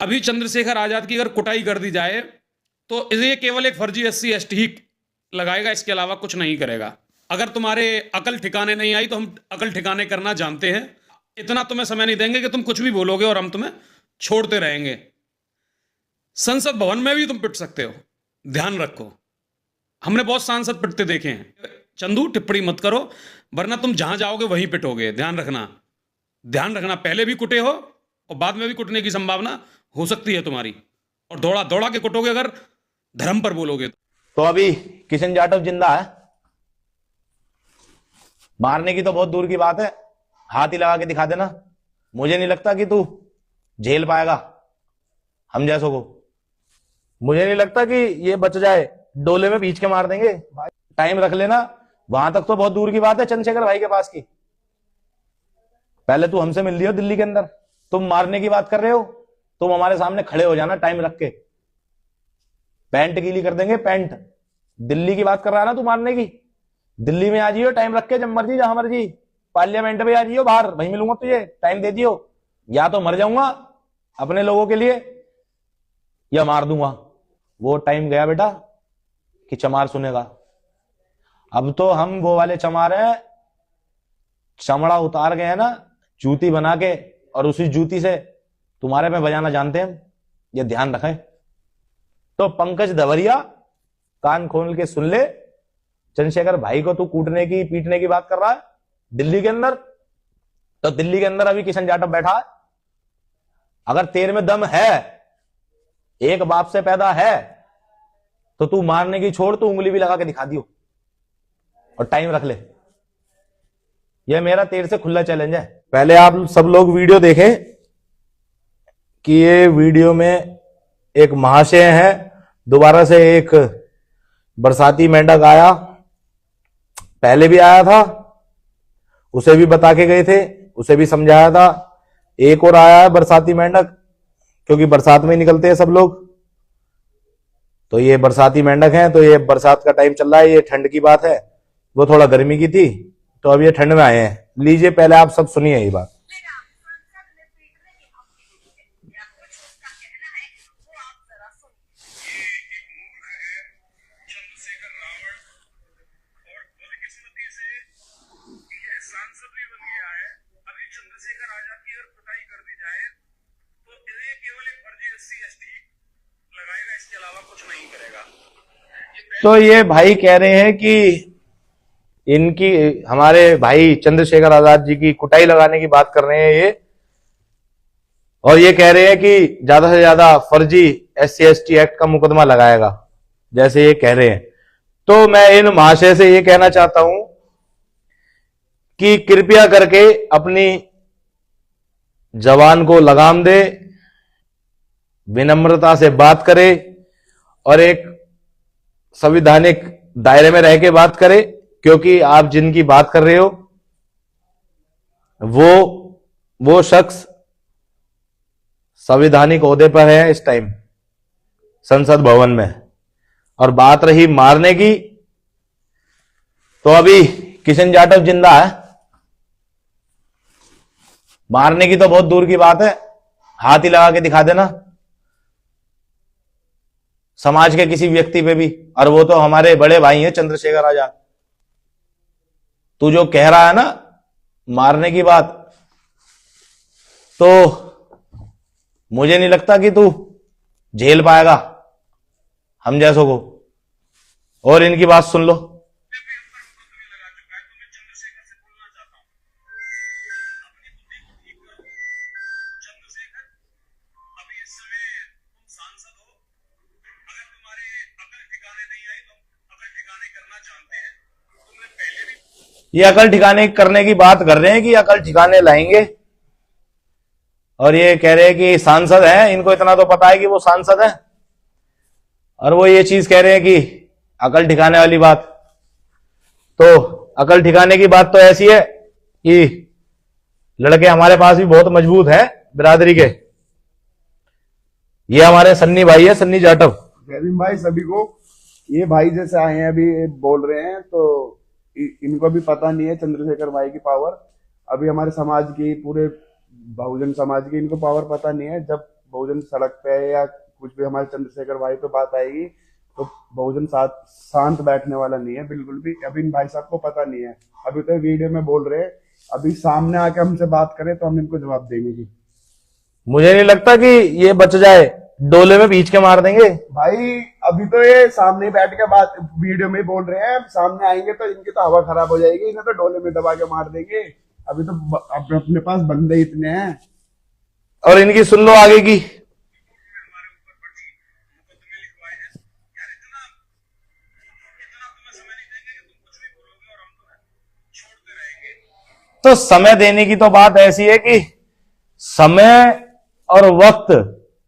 अभी चंद्रशेखर आजाद की अगर कुटाई कर दी जाए तो ये केवल एक फर्जी SC ST ही लगाएगा, इसके अलावा कुछ नहीं करेगा। अगर तुम्हारे अकल ठिकाने नहीं आई तो हम अकल ठिकाने करना जानते हैं। इतना तुम्हें समय नहीं देंगे कि तुम कुछ भी बोलोगे और हम तुम्हें छोड़ते रहेंगे। संसद भवन में भी तुम पिट सकते हो, ध्यान रखो। हमने बहुत सांसद पिटते देखे हैं। चंदू टिप्पणी मत करो, वरना तुम जहां जाओगे वहीं पिटोगे। ध्यान रखना, ध्यान रखना। पहले भी कुटे हो और बाद में भी कुटने की संभावना हो सकती है तुम्हारी, और दौड़ा दौड़ा के कुटोगे अगर धर्म पर बोलोगे तो। अभी किशन जाटव जिंदा है, मारने की तो बहुत दूर की बात है, हाथ ही लगा के दिखा देना। मुझे नहीं लगता कि तू झेल पाएगा हम जैसों को। मुझे नहीं लगता कि ये बच जाए, डोले में बीच के मार देंगे। टाइम रख लेना, वहां तक तो बहुत दूर की बात है चंद्रशेखर भाई के पास की। पहले तू हमसे मिल लियो दिल्ली के अंदर। तुम मारने की बात कर रहे हो, तुम हमारे सामने खड़े हो जाना टाइम रख के, पैंट गीली कर देंगे पैंट। दिल्ली की बात कर रहा है ना तू मारने की, दिल्ली में आ जियो टाइम रख के, जब मर्जी जहां मर्जी। पार्लियामेंट में आ जियो, बाहर वहीं मिलूंगा तुझे, टाइम दे दियो। या तो मर जाऊंगा अपने लोगों के लिए या मार दूंगा। वो टाइम गया बेटा कि चमार सुनेगा। अब तो हम वो वाले चमार हैं, चमड़ा उतार गए हैं ना जूती बना के, और उसी जूती से तुम्हारे में बजाना जानते हैं। ये ध्यान रखें। तो पंकज दवरिया कान खोल के सुन ले, चंद्रशेखर भाई को तू कूटने की पीटने की बात कर रहा है दिल्ली के अंदर, तो दिल्ली के अंदर अभी किशन जाटव बैठा है। अगर तेरे में दम है, एक बाप से पैदा है, तो तू मारने की छोड़, तू उंगली भी लगा के दिखा दियो और टाइम रख ले। यह मेरा तेरे से खुला चैलेंज है। पहले आप सब लोग वीडियो देखें कि ये वीडियो में एक महाशय है, दोबारा से एक बरसाती मेंढक आया, पहले भी आया था, उसे भी बता के गए थे, उसे भी समझाया था। एक और आया है बरसाती मेंढक, क्योंकि बरसात में ही निकलते हैं सब लोग, तो ये बरसाती मेंढक हैं। तो ये बरसात का टाइम चल रहा है, ये ठंड की बात है, वो थोड़ा गर्मी की थी, तो अब ये ठंड में आए हैं। लीजिए पहले आप सब सुनिए ये बात। तो ये भाई कह रहे हैं कि इनकी, हमारे भाई चंद्रशेखर आजाद जी की कुटाई लगाने की बात कर रहे हैं ये, और ये कह रहे हैं कि ज्यादा से ज्यादा फर्जी SC ST एक्ट का मुकदमा लगाएगा, जैसे ये कह रहे हैं। तो मैं इन महाशय से ये कहना चाहता हूं कि कृपया करके अपनी जबान को लगाम दे, विनम्रता से बात करे और एक संवैधानिक दायरे में रह के बात करे, क्योंकि आप जिनकी बात कर रहे हो वो शख्स संवैधानिक ओहदे पर है इस टाइम संसद भवन में। और बात रही मारने की, तो अभी किशन जाटव जिंदा है, मारने की तो बहुत दूर की बात है, हाथ ही लगा के दिखा देना समाज के किसी व्यक्ति पे भी, और वो तो हमारे बड़े भाई हैं चंद्रशेखर आजाद। तू जो कह रहा है ना मारने की बात, तो मुझे नहीं लगता कि तू झेल पाएगा हम जैसों को। और इनकी बात सुन लो। ये अकल ठिकाने करने की बात कर रहे हैं कि अकल ठिकाने लाएंगे, और ये कह रहे हैं कि सांसद हैं, इनको इतना तो पता है कि वो सांसद हैं, और वो ये चीज कह रहे हैं कि अकल ठिकाने वाली बात। तो अकल ठिकाने की बात तो ऐसी है कि लड़के हमारे पास भी बहुत मजबूत हैं बिरादरी के। ये हमारे सन्नी भाई है, सन्नी जाटव। जयदीप भाई सभी को, ये भाई जैसे आए हैं अभी बोल रहे हैं, तो इनको भी पता नहीं है चंद्रशेखर भाई की पावर। अभी हमारे समाज की, पूरे बहुजन समाज की इनको पावर पता नहीं है। जब बहुजन सड़क पे है या कुछ भी हमारे चंद्रशेखर भाई पे बात आएगी तो बहुजन साथ शांत बैठने वाला नहीं है बिल्कुल भी। अभी इन भाई साहब को पता नहीं है, अभी तो वीडियो में बोल रहे हैं, अभी सामने आके हमसे बात करें तो हम इनको जवाब देंगे जी। मुझे नहीं लगता कि ये बच जाए, डोले में बीच के मार देंगे। भाई अभी तो ये सामने बैठ के बात वीडियो में बोल रहे हैं, सामने आएंगे तो इनकी तो हवा खराब हो जाएगी, इन्हें तो डोले में दबा के मार देंगे। अभी तो अपने पास बंदे इतने हैं। और इनकी सुन लो आगे की। तो समय देने की तो बात ऐसी है कि समय और वक्त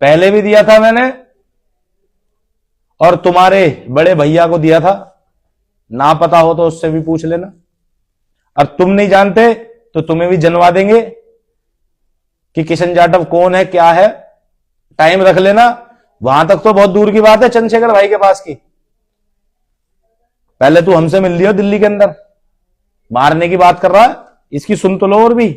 पहले भी दिया था मैंने, और तुम्हारे बड़े भैया को दिया था, ना पता हो तो उससे भी पूछ लेना। और तुम नहीं जानते तो तुम्हें भी जनवा देंगे कि किशन जाटव कौन है क्या है, टाइम रख लेना। वहां तक तो बहुत दूर की बात है चंद्रशेखर भाई के पास की। पहले तू हमसे मिल लियो दिल्ली के अंदर, मारने की बात कर रहा है, इसकी सुन तो लो। और भी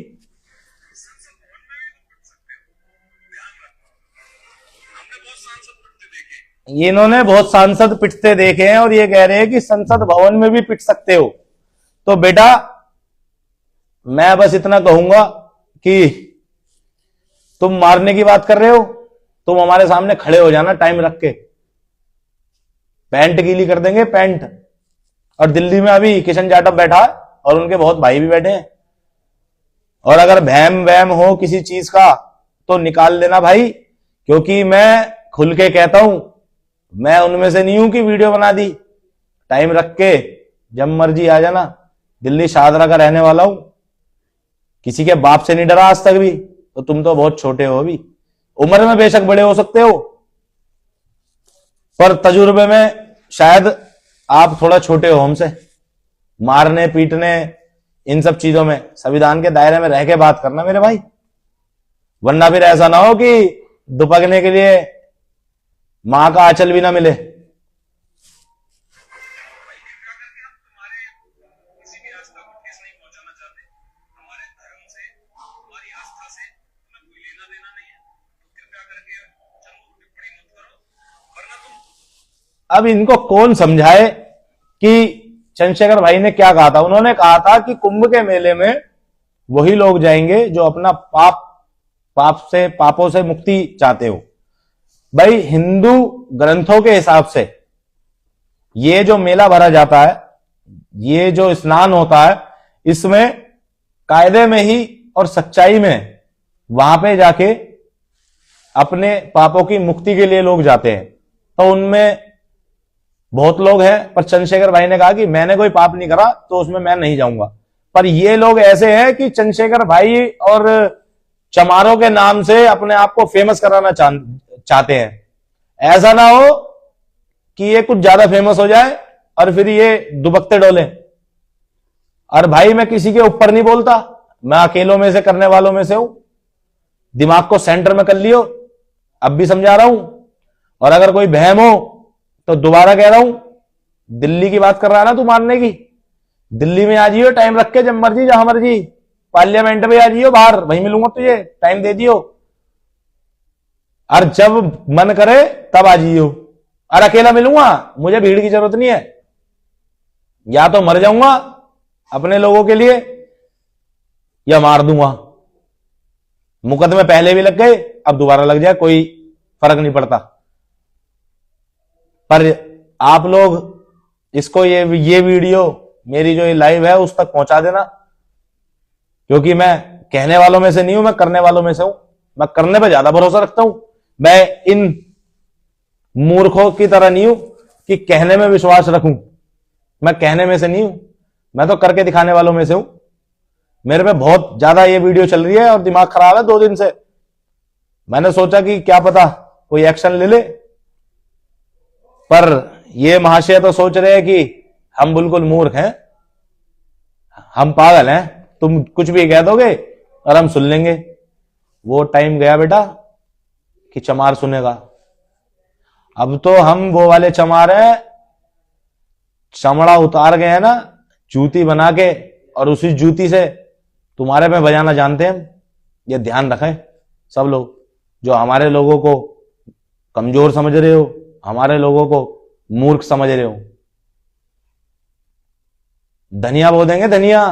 इन्होंने बहुत सांसद पिटते देखे हैं और ये कह रहे हैं कि संसद भवन में भी पिट सकते हो। तो बेटा मैं बस इतना कहूंगा कि तुम मारने की बात कर रहे हो, तुम हमारे सामने खड़े हो जाना टाइम रख के, पैंट गीली कर देंगे पैंट। और दिल्ली में अभी किशन जाटव बैठा है और उनके बहुत भाई भी बैठे हैं, और अगर वहम वहम हो किसी चीज का तो निकाल देना भाई, क्योंकि मैं खुल के कहता हूं, मैं उनमें से नहीं हूं कि वीडियो बना दी। टाइम रख के जब मर्जी आ जाना। दिल्ली शाहदरा का रहने वाला हूं, किसी के बाप से नहीं डरा आज तक भी। तो तुम तो बहुत छोटे हो, अभी उम्र में बेशक बड़े हो सकते हो, पर तजुर्बे में शायद आप थोड़ा छोटे हो हमसे। मारने पीटने इन सब चीजों में संविधान के दायरे में रह के बात करना मेरे भाई, वरना फिर ऐसा ना हो कि दुपकने के लिए मां का आंचल भी ना मिले। अब इनको कौन समझाए कि चंद्रशेखर भाई ने क्या कहा था। उन्होंने कहा था कि कुंभ के मेले में वही लोग जाएंगे जो अपना पापों से मुक्ति चाहते हो। भाई हिंदू ग्रंथों के हिसाब से ये जो मेला भरा जाता है, ये जो स्नान होता है, इसमें कायदे में ही और सच्चाई में वहां पे जाके अपने पापों की मुक्ति के लिए लोग जाते हैं। तो उनमें बहुत लोग हैं, पर चंद्रशेखर भाई ने कहा कि मैंने कोई पाप नहीं करा तो उसमें मैं नहीं जाऊंगा। पर ये लोग ऐसे हैं कि चंद्रशेखर भाई और चमारों के नाम से अपने आप को फेमस कराना चाहते हैं। ऐसा ना हो कि ये कुछ ज्यादा फेमस हो जाए और फिर ये दुबकते डोले। और भाई मैं किसी के ऊपर नहीं बोलता, मैं अकेलों में से करने वालों में से हूं। दिमाग को सेंटर में कर लियो, अब भी समझा रहा हूं। और अगर कोई बहम हो तो दोबारा कह रहा हूं, दिल्ली की बात कर रहा है ना तू मारने की, दिल्ली में आ जाइयो टाइम रख के, जब मर्जी जहां मर्जी, पार्लियामेंट में आ जाइयो, बाहर वहीं मिलूंगा तुझे, टाइम दे दियो। और जब मन करे तब आ जाइयो, और अकेला मिलूंगा, मुझे भीड़ की जरूरत नहीं है। या तो मर जाऊंगा अपने लोगों के लिए या मार दूंगा। मुकदमे पहले भी लग गए, अब दोबारा लग जाए, कोई फर्क नहीं पड़ता। पर आप लोग इसको ये वीडियो मेरी जो ये लाइव है उस तक पहुंचा देना, क्योंकि मैं कहने वालों में से नहीं हूं, मैं करने वालों में से हूं। मैं करने पे ज्यादा भरोसा रखता हूं। मैं इन मूर्खों की तरह नहीं हूं कि कहने में विश्वास रखूं। मैं कहने में से नहीं हूं, मैं तो करके दिखाने वालों में से हूं। मेरे पे बहुत ज्यादा ये वीडियो चल रही है और दिमाग खराब है 2 दिन से। मैंने सोचा कि क्या पता कोई एक्शन ले ले, पर ये महाशय तो सोच रहे हैं कि हम बिल्कुल मूर्ख हैं, हम पागल हैं, तुम कुछ भी कह दोगे और हम सुन लेंगे। वो टाइम गया बेटा कि चमार सुनेगा। अब तो हम वो वाले चमार हैं, चमड़ा उतार गए हैं ना जूती बना के, और उसी जूती से तुम्हारे पे बजाना जानते हैं। ये ध्यान रखें सब लोग। जो हमारे लोगों को कमजोर समझ रहे हो, हमारे लोगों को मूर्ख समझ रहे हो। धनिया बो देंगे धनिया,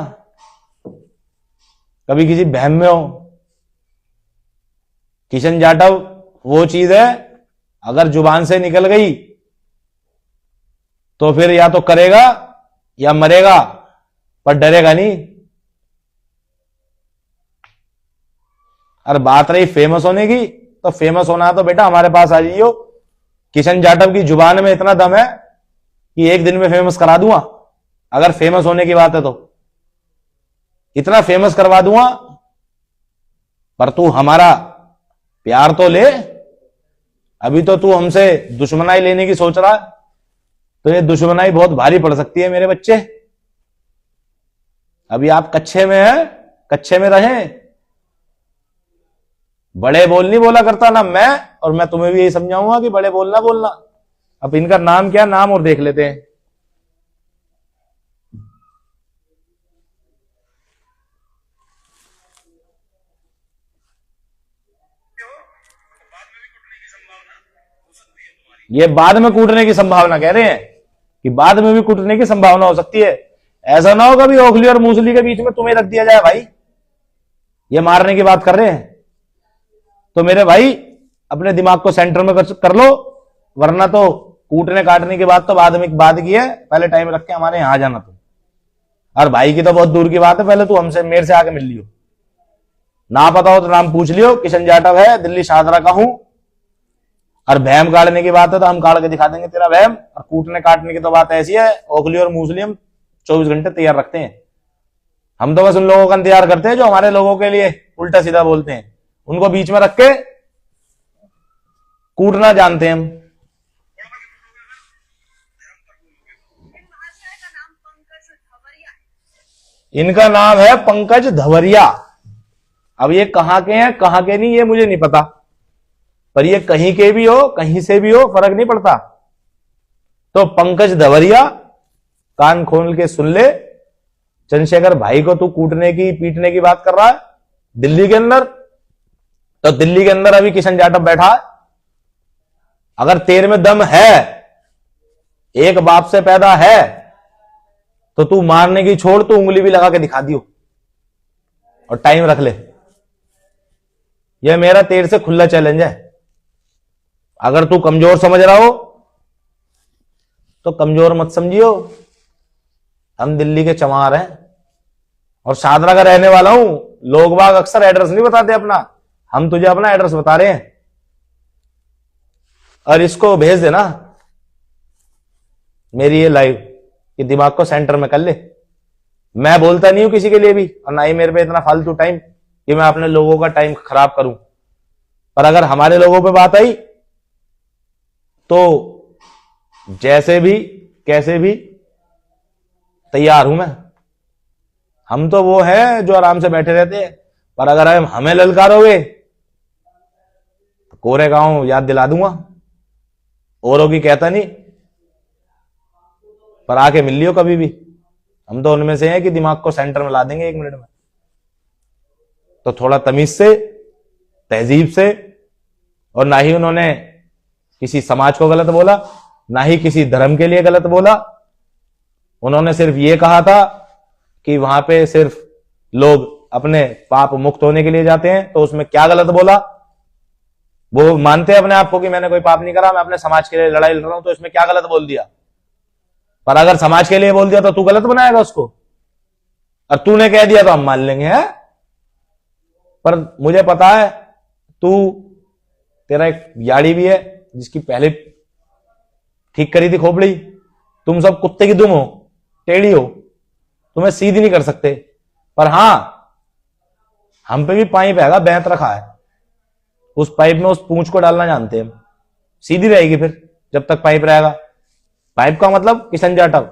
कभी किसी बहम में हो। किशन जाटव वो चीज है, अगर जुबान से निकल गई तो फिर या तो करेगा या मरेगा, पर डरेगा नहीं। और बात रही फेमस होने की, तो फेमस होना है तो बेटा हमारे पास आ जाइयो। किशन जाटव की जुबान में इतना दम है कि एक दिन में फेमस करा दूंगा, अगर फेमस होने की बात है तो इतना फेमस करवा दूंगा। पर तू हमारा प्यार तो ले, अभी तो तू हमसे दुश्मनाई लेने की सोच रहा है, तो ये दुश्मनाई बहुत भारी पड़ सकती है मेरे बच्चे। अभी आप कच्चे में हैं, कच्चे में रहें। बड़े बोल नहीं बोला करता ना मैं, और मैं तुम्हें भी यही समझाऊंगा कि बड़े बोलना बोलना। अब इनका नाम क्या, नाम और देख लेते हैं। ये बाद में कूटने की संभावना कह रहे हैं कि बाद में भी कूटने की संभावना हो सकती है। ऐसा ना हो कभी ओखली और मूसली के बीच में तुम्हें रख दिया जाए भाई, ये मारने की बात कर रहे हैं। तो मेरे भाई अपने दिमाग को सेंटर में कर लो, वरना तो कूटने काटने की बात तो बाद की है, पहले टाइम रख के हमारे यहां जाना। तुम और भाई की तो बहुत दूर की बात है, पहले तू हमसे मेरे से आके मिल लियो। ना पता हो तो नाम पूछ लियो, किशन जाटव है, दिल्ली शाहदरा का हूं। और भैम काटने की बात है तो हम काट के दिखा देंगे तेरा भैम। और कूटने काटने की तो बात ऐसी है, ओखली और मूसली हम 24 घंटे तैयार रखते हैं। हम तो बस उन लोगों का इंतजार करते हैं जो हमारे लोगों के लिए उल्टा सीधा बोलते हैं, उनको बीच में रख के कूटना जानते हैं हम। इनका नाम है पंकज धवरिया। अब ये कहां के हैं कहां के नहीं ये मुझे नहीं पता, पर ये कहीं के भी हो कहीं से भी हो फर्क नहीं पड़ता। तो पंकज धवरिया, कान खोल के सुन ले, चंद्रशेखर भाई को तू कूटने की पीटने की बात कर रहा है दिल्ली के अंदर, तो दिल्ली के अंदर अभी किशन जाटव बैठा है। अगर तेरे में दम है, एक बाप से पैदा है, तो तू मारने की छोड़, तू उंगली भी लगा के दिखा दियो और टाइम रख ले। यह मेरा तेरे से खुला चैलेंज है। अगर तू कमजोर समझ रहा हो तो कमजोर मत समझियो। हम दिल्ली के चमार हैं और शाहदरा का रहने वाला हूं। लोग बाग अक्सर एड्रेस नहीं बताते अपना, हम तुझे अपना एड्रेस बता रहे हैं। और इसको भेज देना मेरी ये लाइव, ये दिमाग को सेंटर में कर ले। मैं बोलता नहीं हूं किसी के लिए भी, और ना ही मेरे पे इतना फालतू टाइम कि मैं अपने लोगों का टाइम खराब करूं। पर अगर हमारे लोगों पे बात आई तो जैसे भी कैसे भी तैयार हूं मैं। हम तो वो हैं जो आराम से बैठे रहते हैं, पर अगर हमें ललकारोगे तो कोरे गांव याद दिला दूंगा। औरों की कहता नहीं, पर आके मिल लियो कभी भी। हम तो उनमें से हैं कि दिमाग को सेंटर में ला देंगे 1 मिनट में। तो थोड़ा तमीज से, तहजीब से, और ना ही उन्होंने किसी समाज को गलत बोला, ना ही किसी धर्म के लिए गलत बोला। उन्होंने सिर्फ ये कहा था कि वहां पे सिर्फ लोग अपने पाप मुक्त होने के लिए जाते हैं, तो उसमें क्या गलत बोला। वो मानते हैं अपने आप को कि मैंने कोई पाप नहीं करा, मैं अपने समाज के लिए लड़ाई लड़ रहा हूं, तो इसमें क्या गलत बोल दिया। पर अगर समाज के लिए बोल दिया तो तू गलत बनाएगा उसको, और तूने कह दिया तो हम मान लेंगे है। पर मुझे पता है तेरा एक याड़ी भी है जिसकी पहले ठीक करी थी खोपड़ी। तुम सब कुत्ते की दुम हो, टेढ़ी हो, तुम्हें सीधी नहीं कर सकते। पर हां, हम पे भी पाइप हैगा, बैंत रखा है, उस पाइप में उस पूंछ को डालना जानते हैं हम। सीधी रहेगी फिर जब तक पाइप रहेगा। पाइप का मतलब किशन जाटव,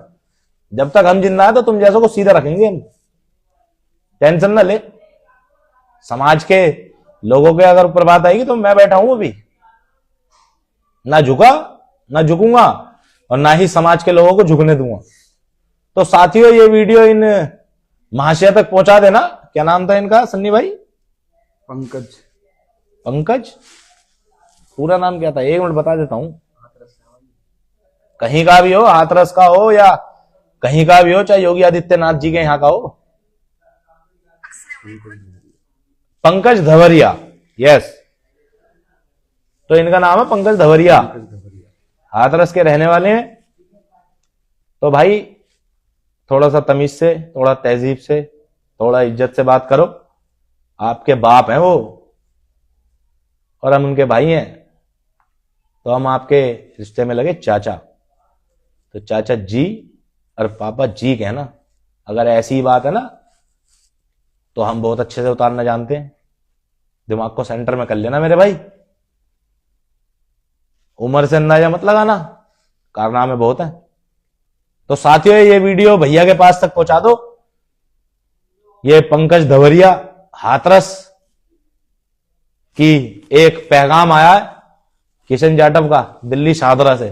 जब तक हम जिंदा है तो तुम जैसों को सीधा रखेंगे हम, टेंशन ना ले। समाज के लोगों के अगर ऊपर बात आएगी तो मैं बैठा हूं अभी, ना झुका ना झुकूंगा, और ना ही समाज के लोगों को झुकने दूंगा। तो साथियों, ये वीडियो इन महाशय तक पहुंचा देना। क्या नाम था इनका सन्नी भाई? पंकज। पंकज, पूरा नाम क्या था, 1 मिनट बता देता हूं। कहीं का भी हो, हाथरस का हो या कहीं का भी हो, चाहे योगी आदित्यनाथ जी के यहाँ का हो। पंकज धवरिया, यस। तो इनका नाम है पंकज धवरिया, हाथरस के रहने वाले हैं। तो भाई थोड़ा सा तमीज से, थोड़ा तहजीब से, थोड़ा इज्जत से बात करो। आपके बाप हैं वो और हम उनके भाई हैं, तो हम आपके रिश्ते में लगे चाचा। तो चाचा जी और पापा जी कहना। अगर ऐसी ही बात है ना तो हम बहुत अच्छे से उतारना जानते हैं। दिमाग को सेंटर में कर लेना मेरे भाई। उम्र से अंदाजा मत लगाना, कारनामे बहुत हैं। तो साथियों ये वीडियो भैया के पास तक पहुंचा दो। ये पंकज धवरिया हाथरस की एक पैगाम आया है किशन जाटव का, दिल्ली शाहदरा से।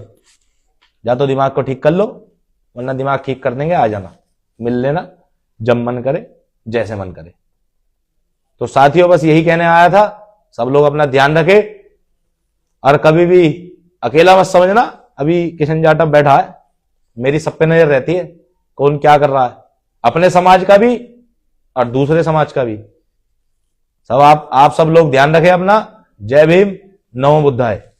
या तो दिमाग को ठीक कर लो, वरना दिमाग ठीक कर देंगे, आ जाना, मिल लेना जब मन करे, जैसे मन करे। तो साथियों बस यही कहने आया था। सब लोग अपना ध्यान रखे और कभी भी अकेला मत समझना। अभी किशन जाटव बैठा है, मेरी सब पे नजर रहती है कौन क्या कर रहा है, अपने समाज का भी और दूसरे समाज का भी। सब आप सब लोग ध्यान रखें अपना। जय भीम, नमो बुद्धाय।